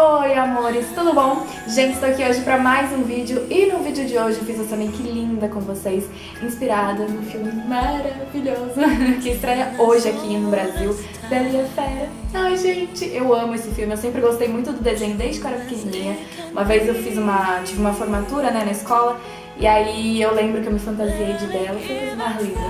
Oi, amores, tudo bom? Gente, estou aqui hoje para mais um vídeo e no vídeo de hoje eu fiz essa make linda com vocês, inspirada no filme maravilhoso que estreia hoje aqui no Brasil, Bela e a Fera. Ai, gente, eu amo esse filme, eu sempre gostei muito do desenho desde que eu era pequenininha. Uma vez eu tive uma formatura, né, na escola, e aí eu lembro que eu me fantasiei de Bela, foi a coisa mais linda.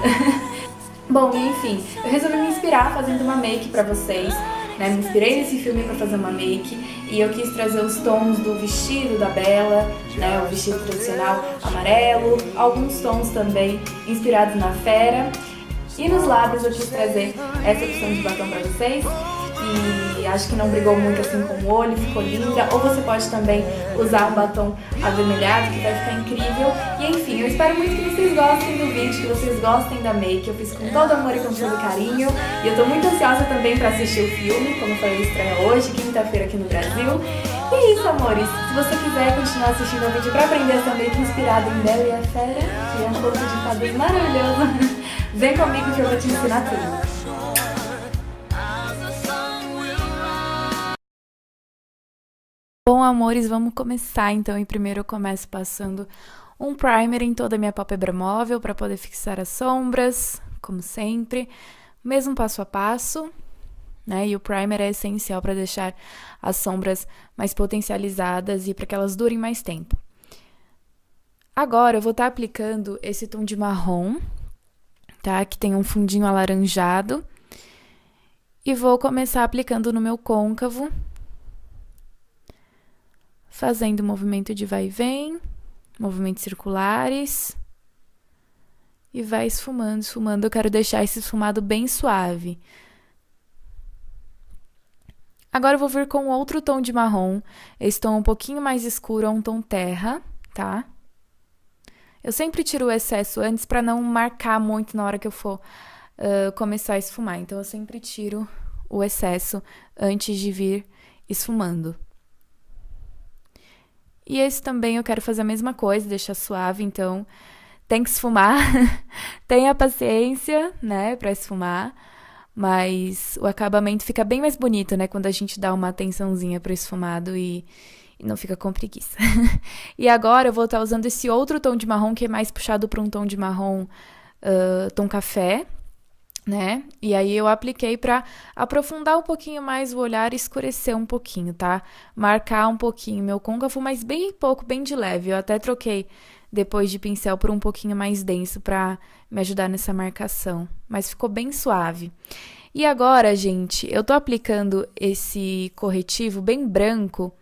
Bom, enfim, eu resolvi me inspirar fazendo uma make pra vocês, né? Me inspirei nesse filme pra fazer uma make e eu quis trazer os tons do vestido da Bela, né? O vestido tradicional amarelo, alguns tons também inspirados na Fera. E nos lábios eu quis trazer essa opção de batom pra vocês. E acho que não brigou muito assim com o olho, ficou linda. Ou você pode também usar um batom avermelhado, que vai ficar incrível. E enfim, eu espero muito que vocês gostem do vídeo, que vocês gostem da make. Eu fiz com todo amor e com todo carinho. E eu tô muito ansiosa também pra assistir o filme, como eu falei, estreia hoje, quinta-feira aqui no Brasil. E é isso, amores. Se você quiser continuar assistindo o vídeo pra aprender essa make inspirada em Bela e a Fera, que é um conto de fadas maravilhoso, vem comigo que eu vou te ensinar tudo. Bom, amores, vamos começar então. E primeiro eu começo passando um primer em toda a minha pálpebra móvel para poder fixar as sombras, como sempre, mesmo passo a passo, né? E o primer é essencial para deixar as sombras mais potencializadas e para que elas durem mais tempo. Agora eu vou estar aplicando esse tom de marrom, tá? Que tem um fundinho alaranjado. E vou começar aplicando no meu côncavo, fazendo movimento de vai e vem, movimentos circulares, e vai esfumando, esfumando. Eu quero deixar esse esfumado bem suave. Agora eu vou vir com outro tom de marrom, esse tom um pouquinho mais escuro, é um tom terra, tá? Eu sempre tiro o excesso antes para não marcar muito na hora que eu for começar a esfumar, então eu sempre tiro o excesso antes de vir esfumando. E esse também eu quero fazer a mesma coisa, deixar suave, então tem que esfumar, tenha paciência, né, pra esfumar, mas o acabamento fica bem mais bonito, né, quando a gente dá uma atençãozinha pro esfumado e não fica com preguiça. E agora eu vou estar usando esse outro tom de marrom, que é mais puxado para um tom de marrom, tom café, né? E aí eu apliquei para aprofundar um pouquinho mais o olhar e escurecer um pouquinho, tá? Marcar um pouquinho meu côncavo, mas bem pouco, bem de leve. Eu até troquei depois de pincel por um pouquinho mais denso para me ajudar nessa marcação, mas ficou bem suave. E agora, gente, eu tô aplicando esse corretivo bem branco,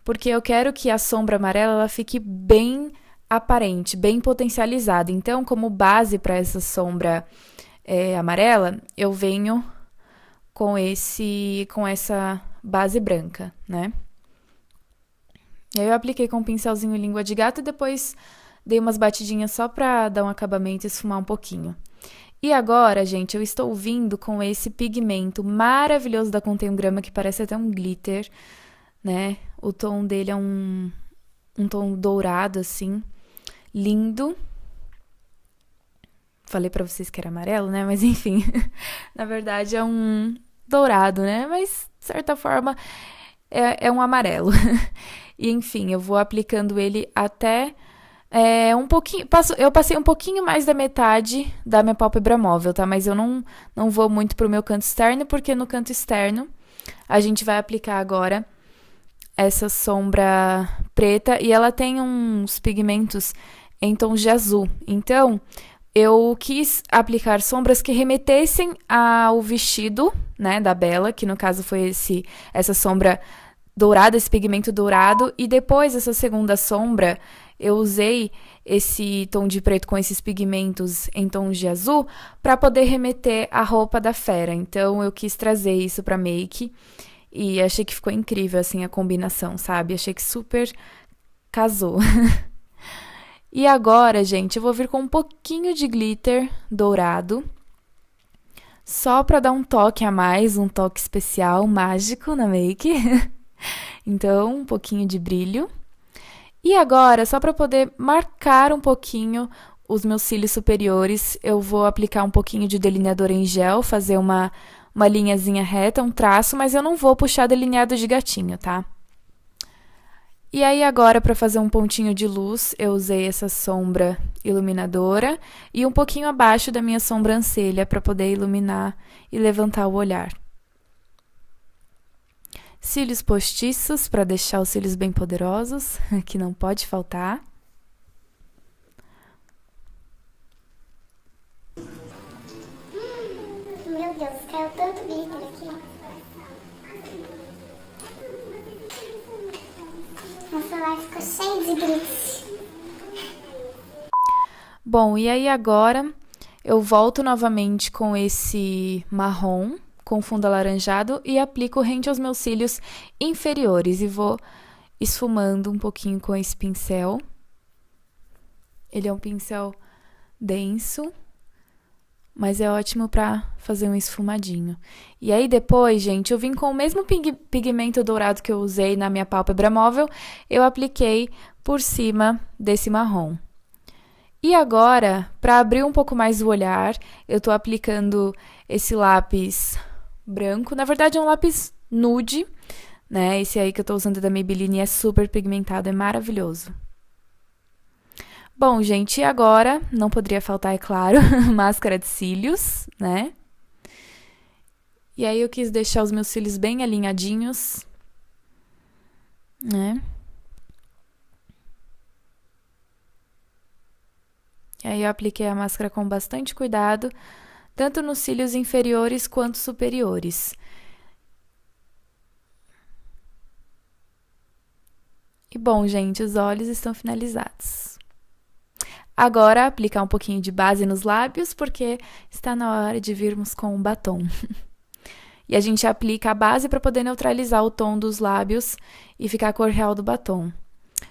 porque eu quero que a sombra amarela ela fique bem aparente, bem potencializada. Então, como base para essa sombra amarela, eu venho com essa base branca, né? E aí eu apliquei com um pincelzinho língua de gato e depois dei umas batidinhas só pra dar um acabamento e esfumar um pouquinho. E agora, gente, eu estou vindo com esse pigmento maravilhoso da Contém um Grama, que parece até um glitter, né? O tom dele é um tom dourado, assim, lindo. Falei pra vocês que era amarelo, né? Mas enfim, na verdade é um dourado, né? Mas, de certa forma, é um amarelo. E enfim, eu vou aplicando ele até um pouquinho... Eu passei um pouquinho mais da metade da minha pálpebra móvel, tá? Mas eu não vou muito pro meu canto externo, porque no canto externo a gente vai aplicar agora essa sombra preta. E ela tem uns pigmentos em tons de azul. Então, eu quis aplicar sombras que remetessem ao vestido, né, da Bela, que no caso foi essa sombra dourada, esse pigmento dourado, e depois essa segunda sombra, eu usei esse tom de preto com esses pigmentos em tons de azul para poder remeter à roupa da Fera. Então, eu quis trazer isso pra make e achei que ficou incrível, assim, a combinação, sabe? Achei que super casou. E agora, gente, eu vou vir com um pouquinho de glitter dourado, só pra dar um toque a mais, um toque especial, mágico na make. Então, um pouquinho de brilho. E agora, só pra poder marcar um pouquinho os meus cílios superiores, eu vou aplicar um pouquinho de delineador em gel, fazer uma linhazinha reta, um traço, mas eu não vou puxar delineado de gatinho, tá? E aí agora, para fazer um pontinho de luz, eu usei essa sombra iluminadora e um pouquinho abaixo da minha sobrancelha para poder iluminar e levantar o olhar. Cílios postiços para deixar os cílios bem poderosos, que não pode faltar. Meu Deus, caiu tanto glitter aqui. Meu celular ficou cheio de glitter. Bom, e aí agora eu volto novamente com esse marrom, com fundo alaranjado, e aplico rente aos meus cílios inferiores. E vou esfumando um pouquinho com esse pincel. Ele é um pincel denso, mas é ótimo para fazer um esfumadinho. E aí depois, gente, eu vim com o mesmo pigmento dourado que eu usei na minha pálpebra móvel, eu apliquei por cima desse marrom. E agora, para abrir um pouco mais o olhar, eu tô aplicando esse lápis branco. Na verdade, é um lápis nude, né? Esse aí que eu tô usando da Maybelline é super pigmentado, é maravilhoso. Bom, gente, e agora, não poderia faltar, é claro, máscara de cílios, né? E aí eu quis deixar os meus cílios bem alinhadinhos, né? E aí eu apliquei a máscara com bastante cuidado, tanto nos cílios inferiores quanto superiores. E bom, gente, os olhos estão finalizados. Agora, aplicar um pouquinho de base nos lábios, porque está na hora de virmos com um batom. E a gente aplica a base para poder neutralizar o tom dos lábios e ficar a cor real do batom.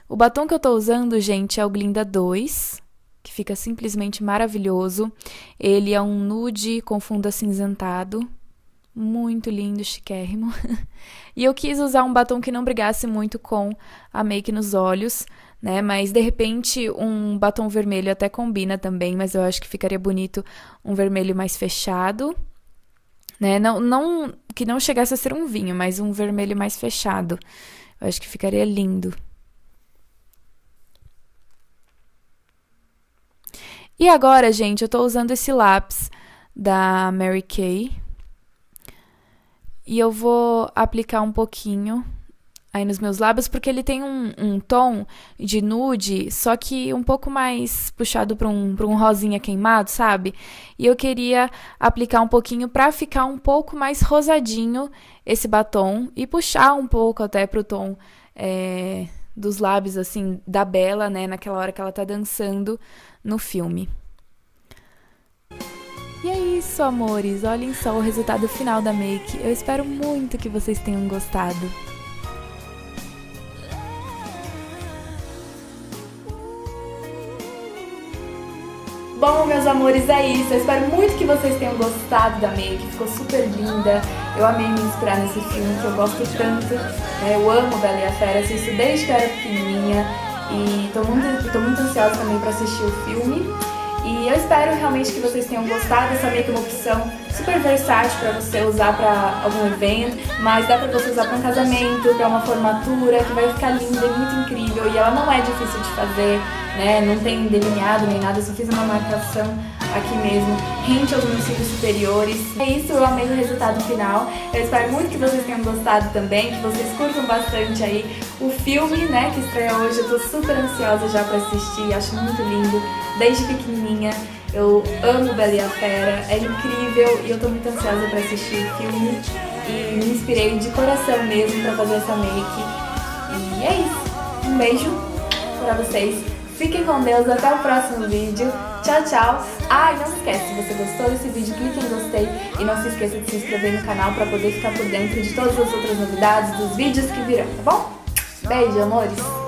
O batom que eu tô usando, gente, é o Glinda 2, que fica simplesmente maravilhoso. Ele é um nude com fundo acinzentado, muito lindo, chiquérrimo. E eu quis usar um batom que não brigasse muito com a make nos olhos, né? Mas, de repente, um batom vermelho até combina também, mas eu acho que ficaria bonito um vermelho mais fechado, né? Não, que não chegasse a ser um vinho, mas um vermelho mais fechado. Eu acho que ficaria lindo. E agora, gente, eu tô usando esse lápis da Mary Kay. E eu vou aplicar um pouquinho aí nos meus lábios, porque ele tem um tom de nude, só que um pouco mais puxado para um rosinha queimado, sabe? E eu queria aplicar um pouquinho para ficar um pouco mais rosadinho esse batom e puxar um pouco até pro tom dos lábios, assim, da Bella, né? Naquela hora que ela tá dançando no filme. E é isso, amores. Olhem só o resultado final da make. Eu espero muito que vocês tenham gostado. Bom, meus amores, é isso. Eu espero muito que vocês tenham gostado da make. Ficou super linda. Eu amei me inspirar nesse filme, que eu gosto tanto. Né? Eu amo Bela e a Fera. Assisto desde que eu era pequenininha. E tô muito ansiosa também pra assistir o filme. E eu espero realmente que vocês tenham gostado. Essa make é uma opção super versátil para você usar para algum evento, mas dá para você usar para um casamento, para uma formatura, que vai ficar linda e muito incrível. E ela não é difícil de fazer, né? Não tem delineado nem nada, eu só fiz uma marcação aqui mesmo, rente aos meus cílios superiores. É isso, eu amei o resultado final. Eu espero muito que vocês tenham gostado também, que vocês curtam bastante aí o filme, né, que estreia hoje. Eu tô super ansiosa já pra assistir, acho muito lindo, desde pequenininha. Eu amo Bela e a Fera, é incrível e eu tô muito ansiosa pra assistir o filme. E me inspirei de coração mesmo pra fazer essa make. E é isso, um beijo pra vocês. Fiquem com Deus, até o próximo vídeo. Tchau, tchau. Ah, e não se esquece, se você gostou desse vídeo, clique em gostei. E não se esqueça de se inscrever no canal para poder ficar por dentro de todas as outras novidades, dos vídeos que virão, tá bom? Beijo, amores!